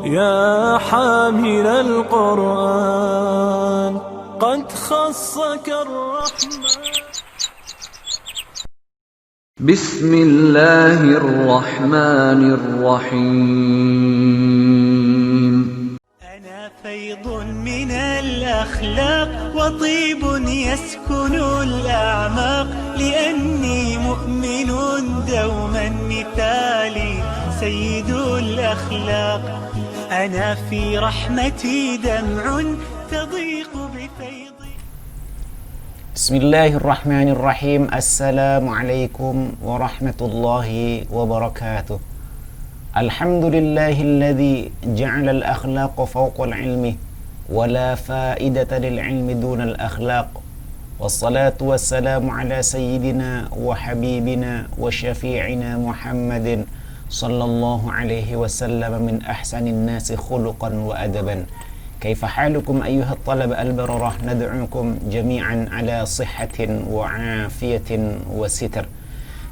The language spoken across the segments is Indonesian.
يا حامل القرآن قد خصك الرحمن. بسم الله الرحمن الرحيم. أنا فيض من الأخلاق وطيب يسكن الأعماق، لأني مؤمن دوما مثالي سيد الأخلاق. أنا في رحمتي دمع تضيق بفيض. Bismillahirrahmanirrahim. Assalamualaikum warahmatullahi wabarakatuh. Alhamdulillahilladzi ja'ala al-akhlaqa fawqa al-ilmi wa la fa'idata lil-ilmi duna al-akhlaq. Wassalatu wassalamu ala sayyidina wa habibina wa syafi'ina Muhammadin sallallahu alaihi wasallam min ahsanin nasi khuluqan wa adaban. Kaifa halukum ayyuhat talaba al-bararah, nad'ukum jami'an ala sihhatin wa afiyatin wa sitr.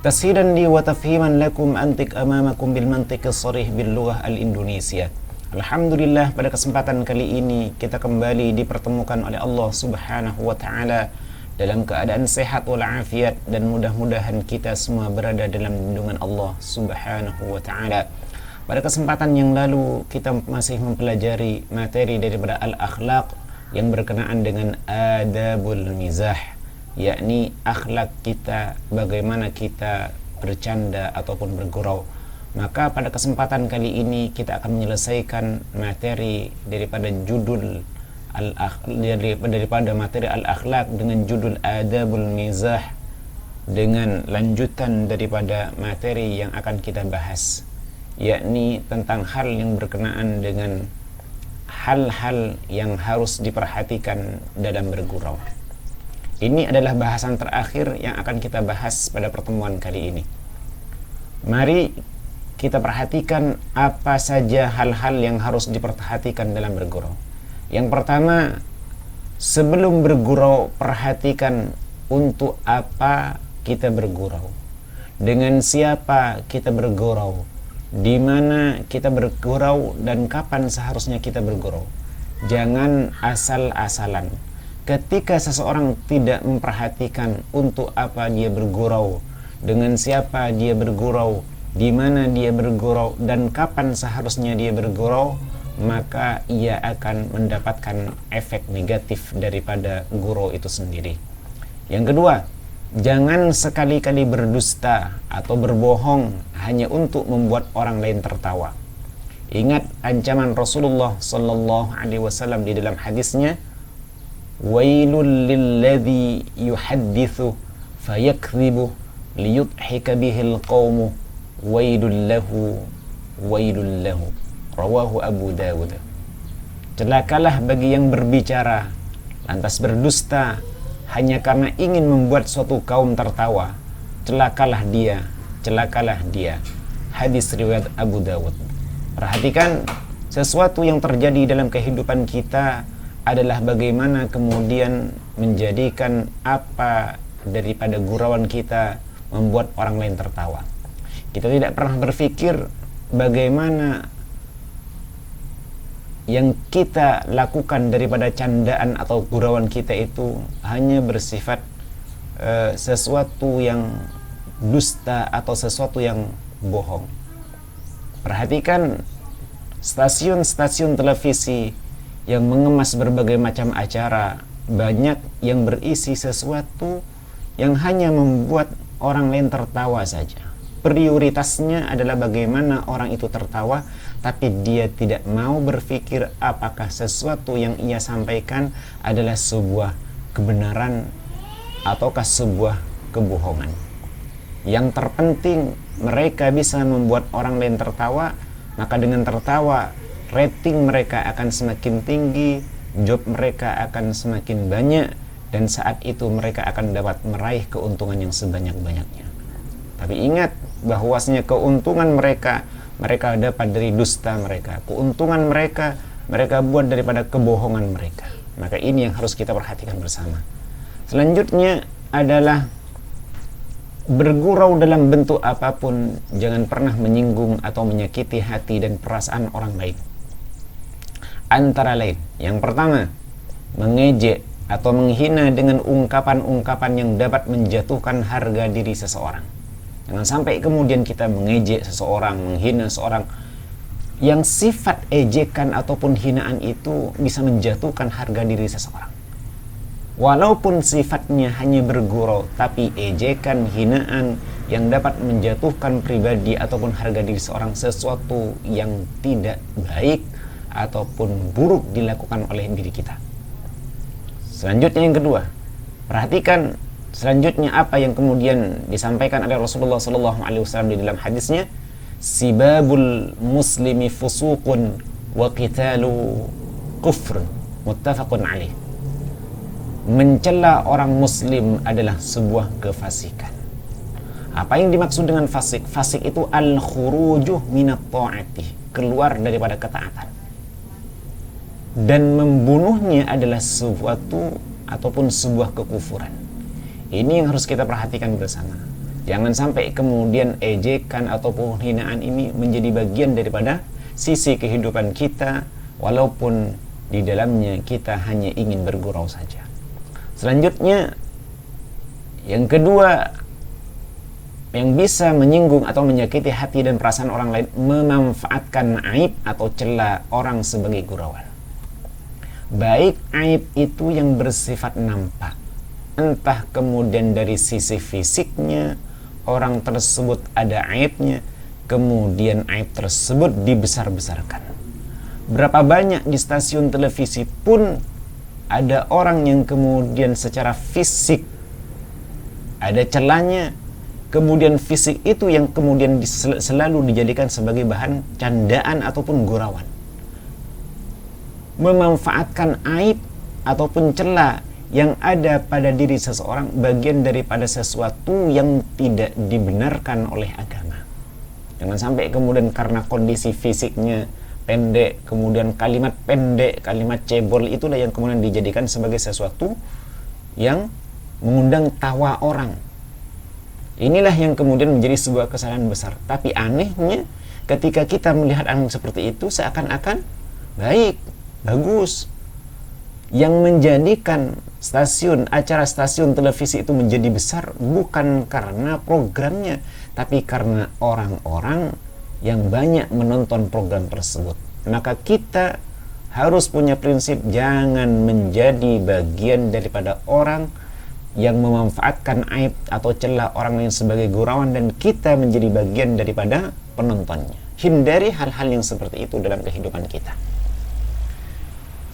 Tashidan li wa tafhiman lakum antik amamakum bil mantiq as-sarih bil lughah al-Indonesia. Alhamdulillah, pada kesempatan kali ini kita kembali dipertemukan oleh Allah Subhanahu wa taala dalam keadaan sehat walafiat, dan mudah-mudahan kita semua berada dalam lindungan Allah Subhanahu wa taala. Pada kesempatan yang lalu kita masih mempelajari materi daripada al-akhlaq yang berkenaan dengan adabul mizah, yakni akhlak kita, bagaimana kita bercanda ataupun bergurau. Maka pada kesempatan kali ini kita akan menyelesaikan materi daripada judul daripada materi al-akhlaq dengan judul adabul mizah, dengan lanjutan daripada materi yang akan kita bahas, yakni tentang hal yang berkenaan dengan hal-hal yang harus diperhatikan dalam bergurau. Ini adalah bahasan terakhir yang akan kita bahas pada pertemuan kali ini. Mari kita perhatikan apa saja hal-hal yang harus diperhatikan dalam bergurau. Yang pertama, sebelum bergurau, perhatikan untuk apa kita bergurau, dengan siapa kita bergurau, di mana kita bergurau, dan kapan seharusnya kita bergurau. Jangan asal-asalan. Ketika seseorang tidak memperhatikan untuk apa dia bergurau, dengan siapa dia bergurau, di mana dia bergurau, dan kapan seharusnya dia bergurau, maka ia akan mendapatkan efek negatif daripada gurau itu sendiri. Yang kedua, jangan sekali-kali berdusta atau berbohong hanya untuk membuat orang lain tertawa. Ingat ancaman Rasulullah sallallahu alaihi wasallam di dalam hadisnya, wailul lilladzi yuhadditsu fayakdzibu liyudhika bihil qaumu wailul lahu, rawahu Abu Dawud. Celakalah bagi yang berbicara lantas berdusta hanya karena ingin membuat suatu kaum tertawa. Celakalah dia. Hadis riwayat Abu Dawud. Perhatikan, sesuatu yang terjadi dalam kehidupan kita adalah bagaimana kemudian menjadikan apa daripada gurauan kita membuat orang lain tertawa. Kita tidak pernah berpikir bagaimana yang kita lakukan daripada candaan atau gurauan kita itu hanya bersifat sesuatu yang dusta atau sesuatu yang bohong. Perhatikan stasiun-stasiun televisi yang mengemas berbagai macam acara, banyak yang berisi sesuatu yang hanya membuat orang lain tertawa saja. Prioritasnya adalah bagaimana orang itu tertawa, tapi dia tidak mau berpikir apakah sesuatu yang ia sampaikan adalah sebuah kebenaran ataukah sebuah kebohongan. Yang terpenting, mereka bisa membuat orang lain tertawa, maka dengan tertawa rating mereka akan semakin tinggi, job mereka akan semakin banyak, dan saat itu mereka akan dapat meraih keuntungan yang sebanyak-banyaknya. Tapi ingat bahwasanya keuntungan mereka dapat dari dusta mereka. Keuntungan mereka buat daripada kebohongan mereka. Maka ini yang harus kita perhatikan bersama. Selanjutnya adalah bergurau dalam bentuk apapun, jangan pernah menyinggung atau menyakiti hati dan perasaan orang lain. antara lain. Yang pertama, mengejek atau menghina dengan ungkapan-ungkapan yang dapat menjatuhkan harga diri seseorang. Jangan sampai kemudian kita mengejek seseorang, menghina seseorang yang sifat ejekan ataupun hinaan itu bisa menjatuhkan harga diri seseorang. Walaupun sifatnya hanya bergurau, tapi ejekan, hinaan yang dapat menjatuhkan pribadi ataupun harga diri seorang sesuatu yang tidak baik ataupun buruk dilakukan oleh diri kita. Selanjutnya yang kedua, perhatikan selanjutnya apa yang kemudian disampaikan oleh Rasulullah SAW di dalam hadisnya, sibabul muslimi fusuqun wa qitalu kufrun, muttafaqun alaih. Mencela orang muslim adalah sebuah kefasikan. Apa yang dimaksud dengan fasik? Fasik itu al-khurujuh minat ta'ati, keluar daripada ketaatan. Dan membunuhnya adalah sesuatu ataupun sebuah kekufuran. Ini yang harus kita perhatikan bersama. Jangan sampai kemudian ejekan ataupun hinaan ini menjadi bagian daripada sisi kehidupan kita, walaupun di dalamnya kita hanya ingin bergurau saja. Selanjutnya, yang kedua, yang bisa menyinggung atau menyakiti hati dan perasaan orang lain, memanfaatkan aib atau celah orang sebagai gurauan. Baik aib itu yang bersifat nampak, entah kemudian dari sisi fisiknya orang tersebut ada aibnya, kemudian aib tersebut dibesar-besarkan. Berapa banyak di stasiun televisi pun ada orang yang kemudian secara fisik ada celahnya, kemudian fisik itu yang kemudian selalu dijadikan sebagai bahan candaan ataupun gurauan. Memanfaatkan aib ataupun celah yang ada pada diri seseorang bagian daripada sesuatu yang tidak dibenarkan oleh agama. Jangan sampai kemudian karena kondisi fisiknya pendek, kemudian kalimat pendek, kalimat cebol itulah yang kemudian dijadikan sebagai sesuatu yang mengundang tawa orang. Inilah yang kemudian menjadi sebuah kesalahan besar. Tapi anehnya ketika kita melihat hal seperti itu seakan-akan baik, bagus. Yang menjadikan acara stasiun televisi itu menjadi besar bukan karena programnya, tapi karena orang-orang yang banyak menonton program tersebut. Maka kita harus punya prinsip jangan menjadi bagian daripada orang yang memanfaatkan aib atau celah orang lain sebagai gurauan dan kita menjadi bagian daripada penontonnya. Hindari hal-hal yang seperti itu dalam kehidupan kita.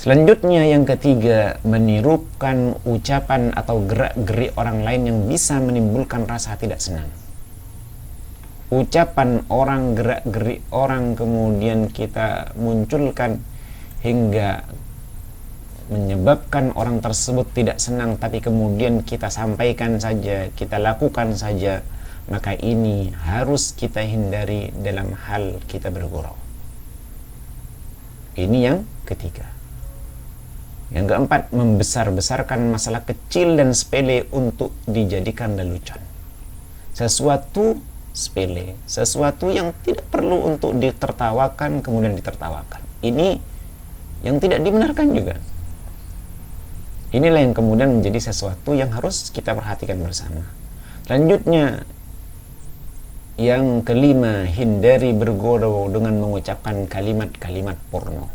Selanjutnya yang ketiga, menirukan ucapan atau gerak-gerik orang lain yang bisa menimbulkan rasa tidak senang. Ucapan orang, gerak-gerik orang kemudian kita munculkan hingga menyebabkan orang tersebut tidak senang, tapi kemudian kita sampaikan saja, kita lakukan saja, maka ini harus kita hindari dalam hal kita bergurau. Ini yang ketiga. Yang keempat, membesar-besarkan masalah kecil dan sepele untuk dijadikan lelucon. Sesuatu sepele, sesuatu yang tidak perlu untuk ditertawakan kemudian ditertawakan. Ini yang tidak dibenarkan juga. Inilah yang kemudian menjadi sesuatu yang harus kita perhatikan bersama. Selanjutnya, yang kelima, hindari bergurau dengan mengucapkan kalimat-kalimat porno.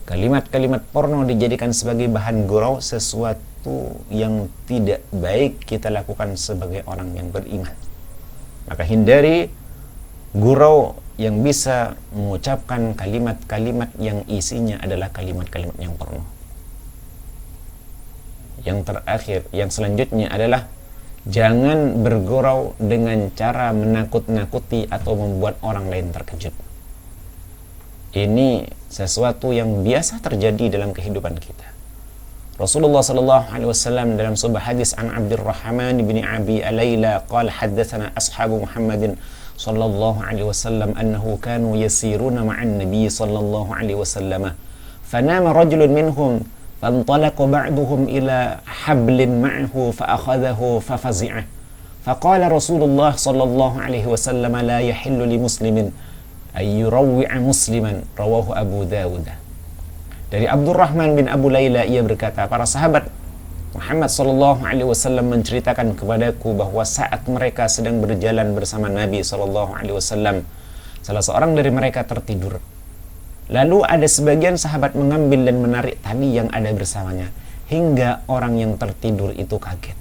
Kalimat-kalimat porno dijadikan sebagai bahan gurau, sesuatu yang tidak baik kita lakukan sebagai orang yang beriman. Maka hindari gurau yang bisa mengucapkan kalimat-kalimat yang isinya adalah kalimat-kalimat yang porno. Yang terakhir, yang selanjutnya adalah jangan bergurau dengan cara menakut-nakuti atau membuat orang lain terkejut. Ini sesuatu yang biasa terjadi dalam kehidupan kita. Rasulullah SAW dalam sebuah hadis an Abdurrahman bin Abi Alayla qala haddatsana ashabu Muhammadin sallallahu alaihi wasallam annahu kanu yasiruna ma'an nabiy sallallahu alaihi wasallam fanama rajulun minhum fantalaqa ba'duhum ila hablin ma'ahu fa'akhadhahu fafazi'ah faqala Rasulullah sallallahu alaihi wasallam la yahillu li muslimin ay yurawwi'a musliman, rawahu Abu Dawud. Dari Abdurrahman bin Abu Layla, ia berkata, para sahabat Muhammad sallallahu alaihi wasallam menceritakan kepadaku bahwa saat mereka sedang berjalan bersama Nabi sallallahu alaihi wasallam, salah seorang dari mereka tertidur. Lalu ada sebagian sahabat mengambil dan menarik tali yang ada bersamanya, hingga orang yang tertidur itu kaget.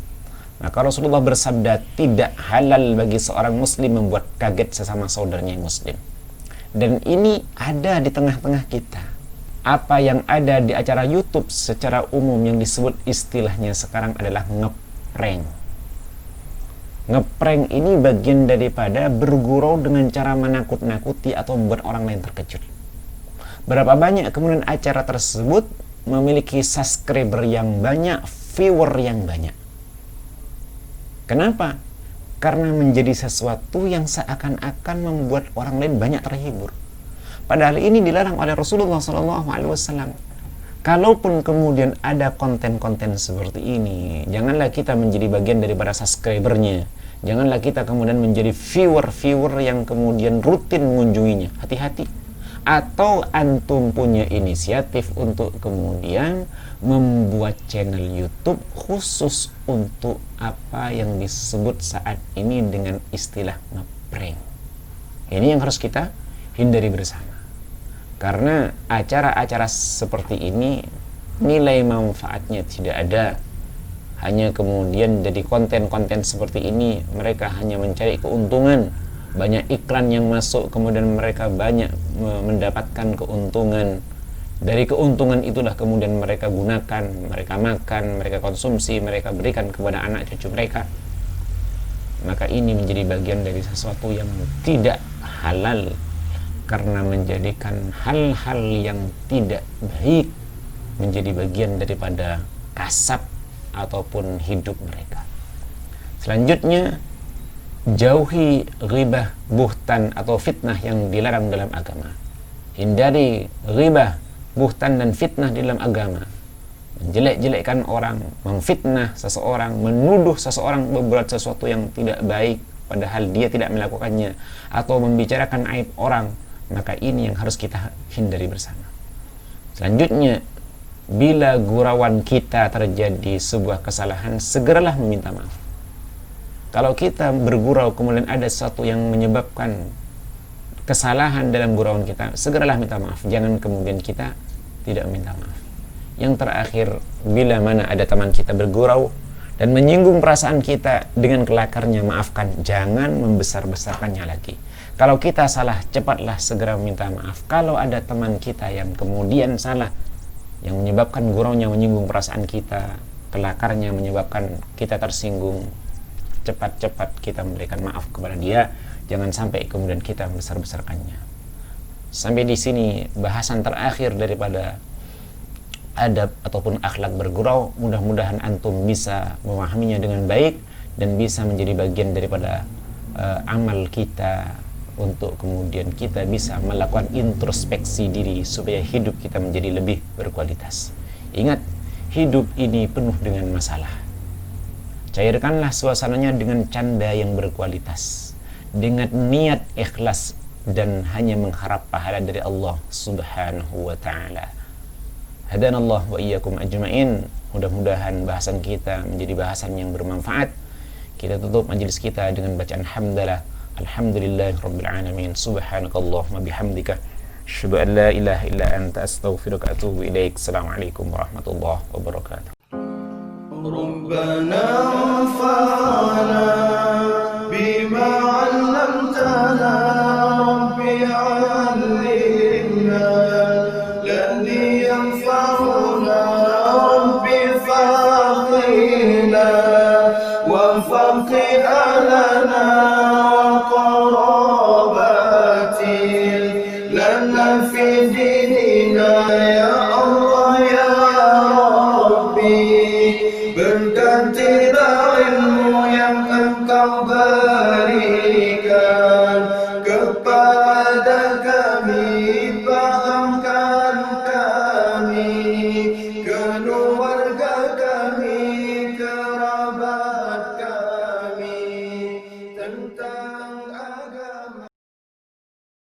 Maka Rasulullah bersabda, tidak halal bagi seorang muslim membuat kaget sesama saudaranya yang muslim. Dan ini ada di tengah-tengah kita. Apa yang ada di acara YouTube secara umum yang disebut istilahnya sekarang adalah ngeprank. Ngeprank ini bagian daripada bergurau dengan cara menakut-nakuti atau membuat orang lain terkejut. Berapa banyak kemudian acara tersebut memiliki subscriber yang banyak, viewer yang banyak. Kenapa? Karena menjadi sesuatu yang seakan-akan membuat orang lain banyak terhibur. Padahal ini dilarang oleh Rasulullah SAW. Kalaupun kemudian ada konten-konten seperti ini, janganlah kita menjadi bagian daripada subscribernya. Janganlah kita kemudian menjadi viewer-viewer yang kemudian rutin mengunjunginya. Hati-hati. Atau antum punya inisiatif untuk kemudian membuat channel YouTube khusus untuk apa yang disebut saat ini dengan istilah ngeprank. Ini yang harus kita hindari bersama. Karena acara-acara seperti ini nilai manfaatnya tidak ada. Hanya kemudian jadi konten-konten seperti ini mereka hanya mencari keuntungan. Banyak iklan yang masuk, kemudian mereka banyak mendapatkan keuntungan. Dari keuntungan itulah kemudian mereka gunakan, mereka makan, mereka konsumsi, mereka berikan kepada anak cucu mereka. Maka ini menjadi bagian dari sesuatu yang tidak halal, karena menjadikan hal-hal yang tidak baik menjadi bagian daripada kasab ataupun hidup mereka. Selanjutnya, jauhi ghibah, buhtan atau fitnah yang dilarang dalam agama. Hindari ghibah, buhtan dan fitnah di dalam agama. Menjelek-jelekkan orang, memfitnah seseorang, menuduh seseorang berbuat sesuatu yang tidak baik padahal dia tidak melakukannya, atau membicarakan aib orang, maka ini yang harus kita hindari bersama. Selanjutnya, bila gurauan kita terjadi sebuah kesalahan, segeralah meminta maaf. Kalau kita bergurau kemudian ada sesuatu yang menyebabkan kesalahan dalam gurauan kita, segeralah minta maaf. Jangan kemudian kita tidak minta maaf. Yang terakhir, bila mana ada teman kita bergurau dan menyinggung perasaan kita dengan kelakarnya, maafkan. Jangan membesar-besarkannya lagi. Kalau kita salah, cepatlah segera meminta maaf. Kalau ada teman kita yang kemudian salah, yang menyebabkan guraunya menyinggung perasaan kita, kelakarnya menyebabkan kita tersinggung, cepat-cepat kita memberikan maaf kepada dia. Jangan sampai kemudian kita membesar-besarkannya. Sampai di sini bahasan terakhir daripada adab ataupun akhlak bergurau. Mudah-mudahan antum bisa memahaminya dengan baik dan bisa menjadi bagian daripada amal kita, untuk kemudian kita bisa melakukan introspeksi diri supaya hidup kita menjadi lebih berkualitas. Ingat, hidup ini penuh dengan masalah. Cairkanlah suasananya dengan canda yang berkualitas, dengan niat ikhlas dan hanya mengharap pahala dari Allah Subhanahu wa ta'ala. Hadanallah wa iyyakum ajma'in. Mudah-mudahan bahasan kita menjadi bahasan yang bermanfaat. Kita tutup majelis kita dengan bacaan hamdalah. Alhamdulillahirabbil alamin. Subhanakallahumma bihamdika asyhadu an la ilaha illa anta astaghfiruka wa atubu ilaik. Assalamualaikum warahmatullahi wabarakatuh. ربنا انفعنا بما علمتنا ربي علمنا الذي ينفعنا ربي فقهنا وفقه لنا وقراباتي لنا في ديننا يا الله يا ربي. Bergantilah ilmu yang engkau berikan kepada